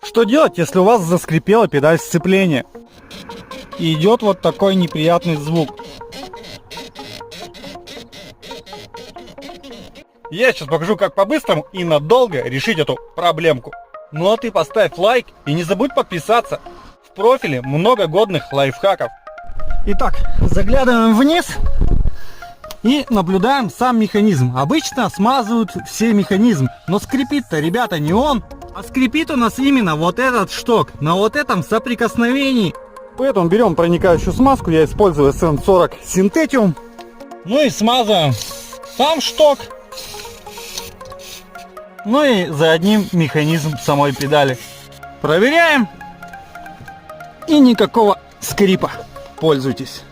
Что делать, если у вас заскрипела педаль сцепления? И идет вот такой неприятный звук. Я сейчас покажу, как по-быстрому и надолго решить эту проблемку. Ну а ты поставь лайк и не забудь подписаться. В профиле много годных лайфхаков. Итак, заглядываем вниз и наблюдаем сам механизм. Обычно смазывают все механизм, но скрипит-то, ребята, не он, а скрипит у нас именно вот этот шток на вот этом соприкосновении. Поэтому берем проникающую смазку, я использую SN40 Synthetium. Ну и смазываем сам шток. Ну и за одним механизм самой педали. Проверяем. И никакого скрипа. Пользуйтесь.